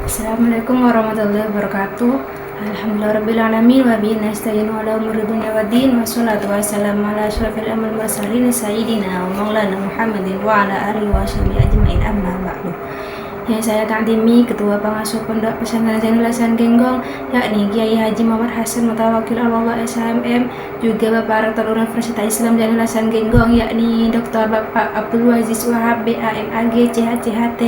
Assalamualaikum warahmatullahi wabarakatuh. Alhamdulillahirrabbilalamin wa bihi nasta'inu ala umuri dunya waddin wassalatu wassalamu ala asyrafil anbiya'i wal mursalin sayyidina wa maulana Muhammadin wa ala alihi wa sahbihi ajmain amma ba'du. Yang saya takdimi Ketua Pengasuh Pondok Pesantren Zainul Hasan Genggong, yakni Kiai Haji Muhammad Hasan Mutawakil Allah SHMM, juga Bapak Rektor Universitas Islam Zainul Hasan Genggong, yakni Dr. Bapak Abdul Aziz Wahab BAMAG CHCHT,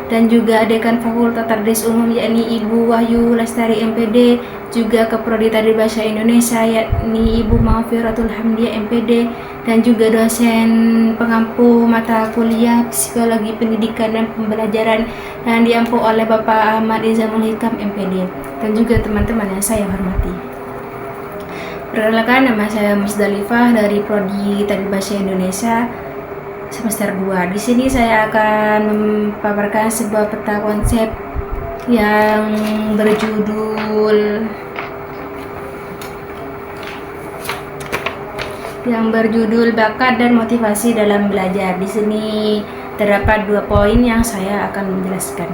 dan juga Dekan Fakultas Tadris Umum yakni Ibu Wahyu Lestari MPD, juga Keprodi Tadris Bahasa Indonesia yakni Ibu Maufiratul Hamdiah MPD, dan juga dosen pengampu mata kuliah Psikologi Pendidikan dan Pembelajaran yang diampu oleh Bapak Ahmad Izamul Hikam MPD, dan juga teman-teman yang saya hormati. Perkenalkan, nama saya Musdalifah dari Prodi Tadris Bahasa Indonesia semester 2. Di sini saya akan memaparkan sebuah peta konsep yang berjudul bakat dan motivasi dalam belajar. Di sini terdapat 2 poin yang saya akan menjelaskan.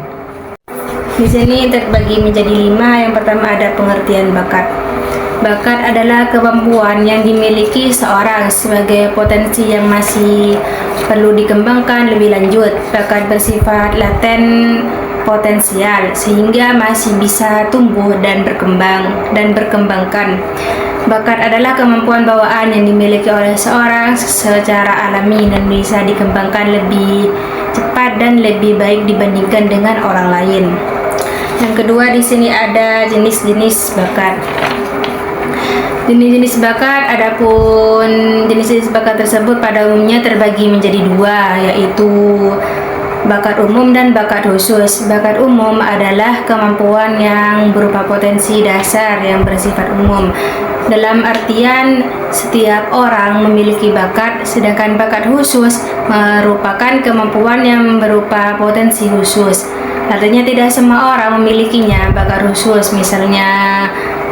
Di sini terbagi menjadi 5. Yang pertama ada pengertian bakat. Bakat adalah kemampuan yang dimiliki seorang sebagai potensi yang masih perlu dikembangkan lebih lanjut. Bakat bersifat laten potensial sehingga masih bisa tumbuh dan berkembangkan. Bakat adalah kemampuan bawaan yang dimiliki oleh seorang secara alami dan bisa dikembangkan lebih cepat dan lebih baik dibandingkan dengan orang lain. Yang kedua, di sini ada jenis-jenis bakat. Jenis-jenis bakat, adapun jenis-jenis bakat tersebut pada umumnya terbagi menjadi 2, yaitu bakat umum dan bakat khusus. Bakat umum adalah kemampuan yang berupa potensi dasar yang bersifat umum. Dalam artian setiap orang memiliki bakat, sedangkan bakat khusus merupakan kemampuan yang berupa potensi khusus. Artinya tidak semua orang memilikinya. Bakat khusus misalnya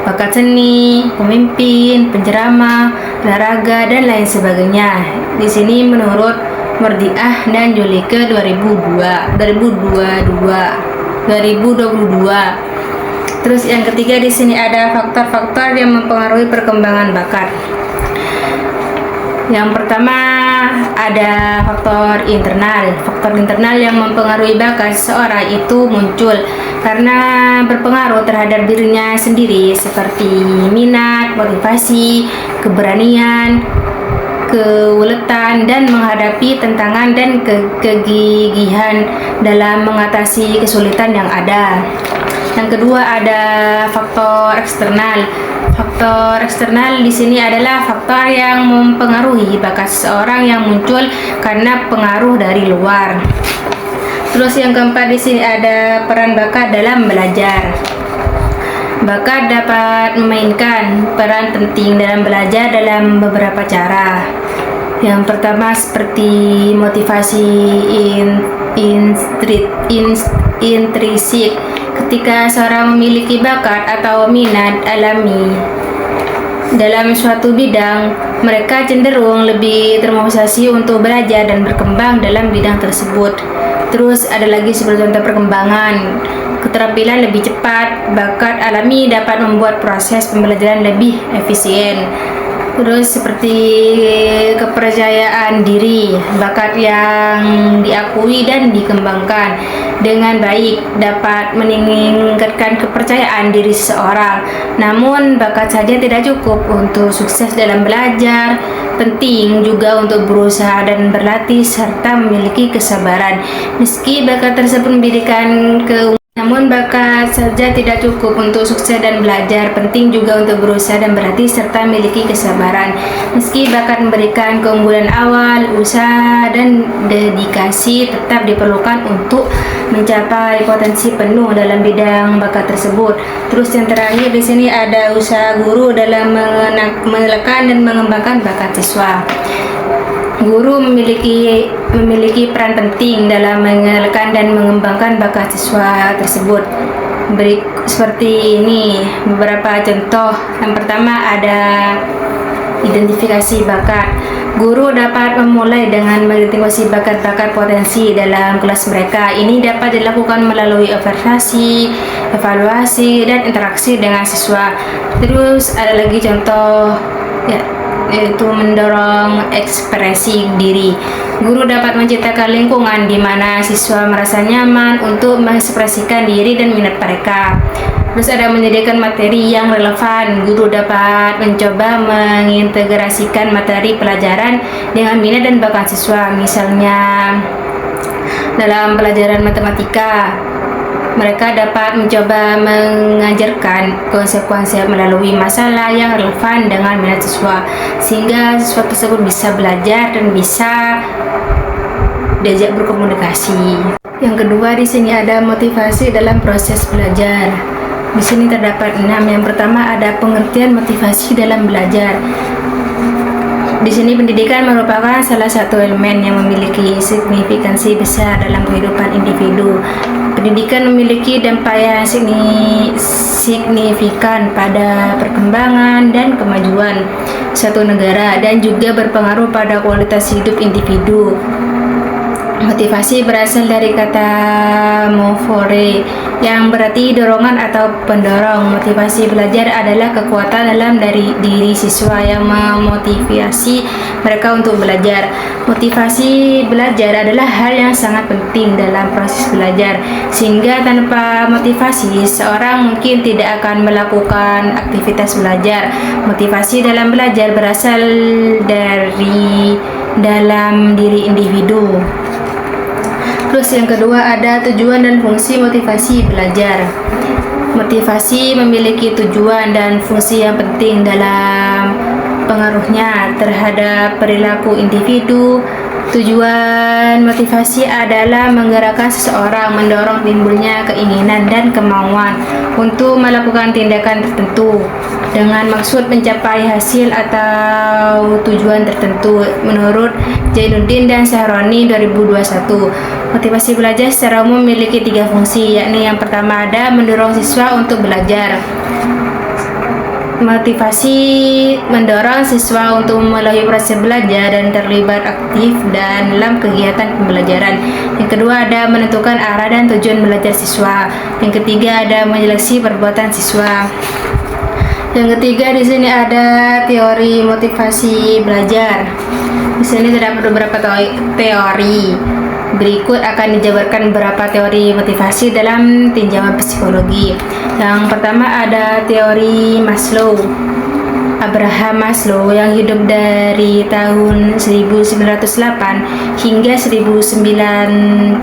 bakat seni, pemimpin, penceramah, olahraga, dan lain sebagainya. Di sini menurut Mardiah dan Julike 2022. Terus yang ketiga, di sini ada faktor-faktor yang mempengaruhi perkembangan bakat. Yang pertama ada faktor internal. Faktor internal yang mempengaruhi bakat seseorang itu muncul karena berpengaruh terhadap dirinya sendiri, seperti minat, motivasi, keberanian, keuletan, dan menghadapi tantangan dan kegigihan dalam mengatasi kesulitan yang ada. Yang kedua ada faktor eksternal. Faktor eksternal di sini adalah faktor yang mempengaruhi bakat seseorang yang muncul karena pengaruh dari luar. Terus yang keempat, di sini ada peran bakat dalam belajar. Bakat dapat memainkan peran penting dalam belajar dalam beberapa cara. Yang pertama seperti motivasi intrinsik. Ketika seorang memiliki bakat atau minat alami dalam suatu bidang, mereka cenderung lebih termotivasi untuk belajar dan berkembang dalam bidang tersebut. Terus ada lagi seperti contoh perkembangan, keterampilan lebih cepat. Bakat alami dapat membuat proses pembelajaran lebih efisien. Terus seperti kepercayaan diri, bakat yang diakui dan dikembangkan dengan baik dapat meningkatkan kepercayaan diri seseorang. Namun bakat saja tidak cukup untuk sukses dalam belajar. Penting juga untuk berusaha dan berlatih serta memiliki kesabaran. Meski bakat tersebut memberikan namun bakat saja tidak cukup untuk sukses dan belajar. Penting juga untuk berusaha dan berlatih serta memiliki kesabaran. Meski bakat memberikan keunggulan awal, usaha dan dedikasi tetap diperlukan untuk mencapai potensi penuh dalam bidang bakat tersebut. Terus yang terakhir di sini ada usaha guru dalam menekan dan mengembangkan bakat siswa. Guru memiliki peran penting dalam mengenalkan dan mengembangkan bakat siswa tersebut. Seperti ini beberapa contoh. Yang pertama ada Identifikasi bakat. Guru dapat memulai dengan mengidentifikasi bakat-bakat potensi dalam kelas mereka. Ini dapat dilakukan melalui observasi, evaluasi, dan interaksi dengan siswa. Terus ada lagi contoh, yaitu mendorong ekspresi diri. Guru dapat menciptakan lingkungan di mana siswa merasa nyaman untuk mengekspresikan diri dan minat mereka. Terus ada menyediakan materi yang relevan. Guru dapat mencoba mengintegrasikan materi pelajaran dengan minat dan bakat siswa. Misalnya dalam pelajaran matematika, mereka dapat mencoba mengajarkan konsep-konsep melalui masalah yang relevan dengan minat siswa, sehingga siswa tersebut bisa belajar dan bisa diajak berkomunikasi. Yang kedua, di sini ada motivasi dalam proses belajar. Di sini terdapat 6. Yang pertama ada pengertian motivasi dalam belajar. Di sini pendidikan merupakan salah satu elemen yang memiliki signifikansi besar dalam kehidupan individu. Pendidikan memiliki dampak yang signifikan pada perkembangan dan kemajuan suatu negara dan juga berpengaruh pada kualitas hidup individu. Motivasi berasal dari kata movere yang berarti dorongan atau pendorong. Motivasi belajar adalah kekuatan dalam dari diri siswa yang memotivasi mereka untuk belajar. Motivasi belajar adalah hal yang sangat penting dalam proses belajar, sehingga tanpa motivasi seorang mungkin tidak akan melakukan aktivitas belajar. Motivasi dalam belajar berasal dari dalam diri individu. Terus yang kedua ada tujuan dan fungsi motivasi belajar. Motivasi memiliki tujuan dan fungsi yang penting dalam pengaruhnya terhadap perilaku individu. Tujuan motivasi adalah menggerakkan seseorang, mendorong timbulnya keinginan dan kemauan untuk melakukan tindakan tertentu dengan maksud mencapai hasil atau tujuan tertentu. Menurut Jainuddin dan Sahroni 2021, motivasi belajar secara umum memiliki 3 fungsi, yakni yang pertama ada mendorong siswa untuk belajar. Motivasi mendorong siswa untuk melalui proses belajar dan terlibat aktif dalam kegiatan pembelajaran. Yang kedua ada menentukan arah dan tujuan belajar siswa. Yang ketiga ada menyeleksi perbuatan siswa. Yang ketiga di sini ada teori motivasi belajar. Di sini terdapat beberapa teori. Berikut akan dijabarkan beberapa teori motivasi dalam tinjauan psikologi. Yang pertama ada teori Maslow. Abraham Maslow yang hidup dari tahun 1908 hingga 1970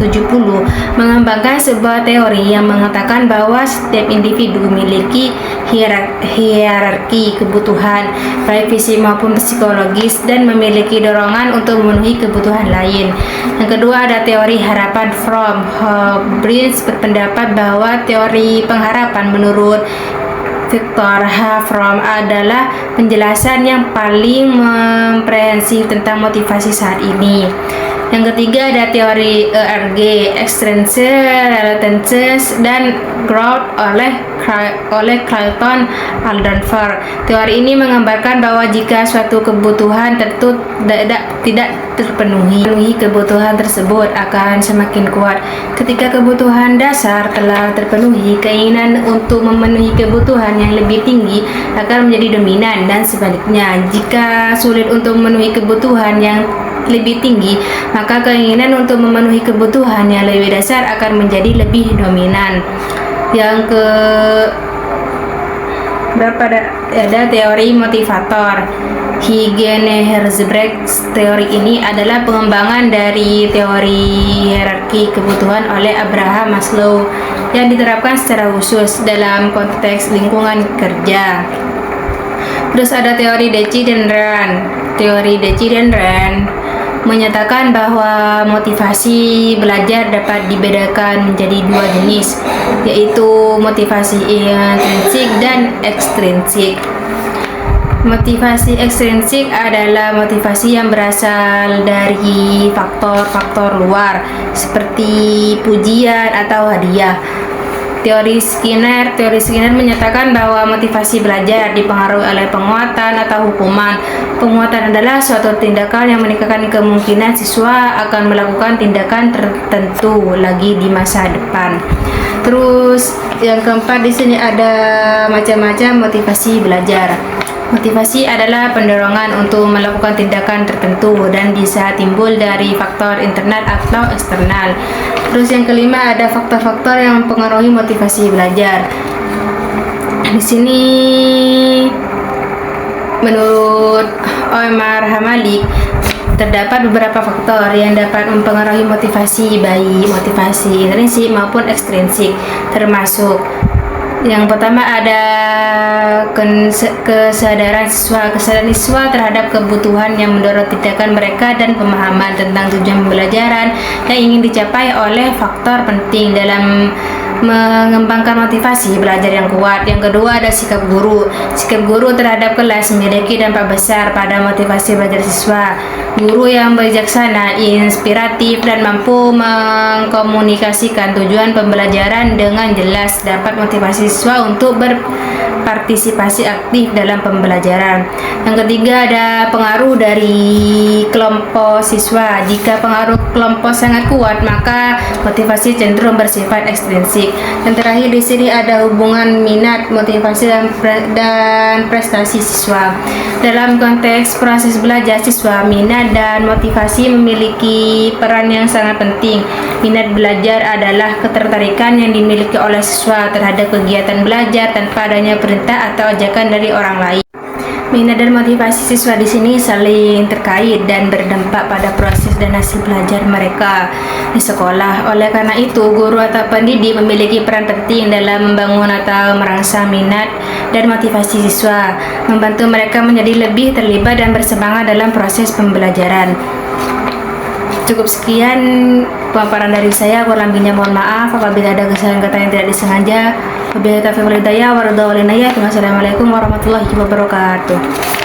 mengembangkan sebuah teori yang mengatakan bahwa setiap individu memiliki hierarki kebutuhan baik fisik maupun psikologis dan memiliki dorongan untuk memenuhi kebutuhan lain. Yang kedua ada teori harapan Fromm. Hobbes berpendapat bahwa teori pengharapan menurut Viktor H. Fromm adalah penjelasan yang paling komprehensif tentang motivasi saat ini. Yang ketiga ada teori ERG, Extrinsic Reluctance dan Growth oleh Clayton Alderfer. Teori ini menggambarkan bahwa jika suatu kebutuhan tertentu tidak terpenuhi, kebutuhan tersebut akan semakin kuat. Ketika kebutuhan dasar telah terpenuhi, keinginan untuk memenuhi kebutuhan yang lebih tinggi akan menjadi dominan, dan sebaliknya, jika sulit untuk memenuhi kebutuhan yang lebih tinggi, maka keinginan untuk memenuhi kebutuhan yang lebih dasar akan menjadi lebih dominan. Yang ke berapa ada teori motivator. Hygiene Herzberg. Teori ini adalah pengembangan dari teori hierarki kebutuhan oleh Abraham Maslow yang diterapkan secara khusus dalam konteks lingkungan kerja. Terus ada teori Deci dan Rand. Teori Deci dan Rand menyatakan bahwa motivasi belajar dapat dibedakan menjadi 2 jenis, yaitu motivasi intrinsik dan ekstrinsik. Motivasi ekstrinsik adalah motivasi yang berasal dari faktor-faktor luar seperti pujian atau hadiah. Teori Skinner menyatakan bahwa motivasi belajar dipengaruhi oleh penguatan atau hukuman. Penguatan adalah suatu tindakan yang meningkatkan kemungkinan siswa akan melakukan tindakan tertentu lagi di masa depan. Terus yang keempat, di sini ada macam-macam motivasi belajar. Motivasi adalah pendorongan untuk melakukan tindakan tertentu dan bisa timbul dari faktor internal atau eksternal. Terus yang kelima, ada faktor-faktor yang mempengaruhi motivasi belajar. Di sini menurut Omar Hamalik, terdapat beberapa faktor yang dapat mempengaruhi motivasi, baik motivasi intrinsik maupun ekstrinsik, termasuk yang pertama ada kesadaran siswa terhadap kebutuhan yang mendorong tindakan mereka dan pemahaman tentang tujuan pembelajaran yang ingin dicapai oleh faktor penting dalam mengembangkan motivasi belajar yang kuat. Yang kedua ada sikap guru. Sikap guru terhadap kelas memiliki dampak besar pada motivasi belajar siswa. Guru yang bijaksana, inspiratif, dan mampu mengkomunikasikan tujuan pembelajaran dengan jelas dapat motivasi siswa untuk berpartisipasi aktif dalam pembelajaran. Yang ketiga ada pengaruh dari kelompok siswa. Jika pengaruh kelompok sangat kuat, maka motivasi cenderung bersifat ekstrinsik. Dan terakhir di sini ada hubungan minat, motivasi dan prestasi siswa. Dalam konteks proses belajar siswa, minat dan motivasi memiliki peran yang sangat penting. Minat belajar adalah ketertarikan yang dimiliki oleh siswa terhadap kegiatan belajar tanpa adanya perintah atau ajakan dari orang lain. Minat dan motivasi siswa di sini saling terkait dan berdampak pada proses dan hasil belajar mereka di sekolah. Oleh karena itu, guru atau pendidik memiliki peran penting dalam membangun atau merangsang minat dan motivasi siswa, membantu mereka menjadi lebih terlibat dan bersemangat dalam proses pembelajaran. Cukup sekian pemaparan dari saya, kurang lebihnya mohon maaf apabila ada kesalahan kata yang tidak disengaja. Wabillahi taufiq wal hidayah. Wassalamualaikum warahmatullahi wabarakatuh.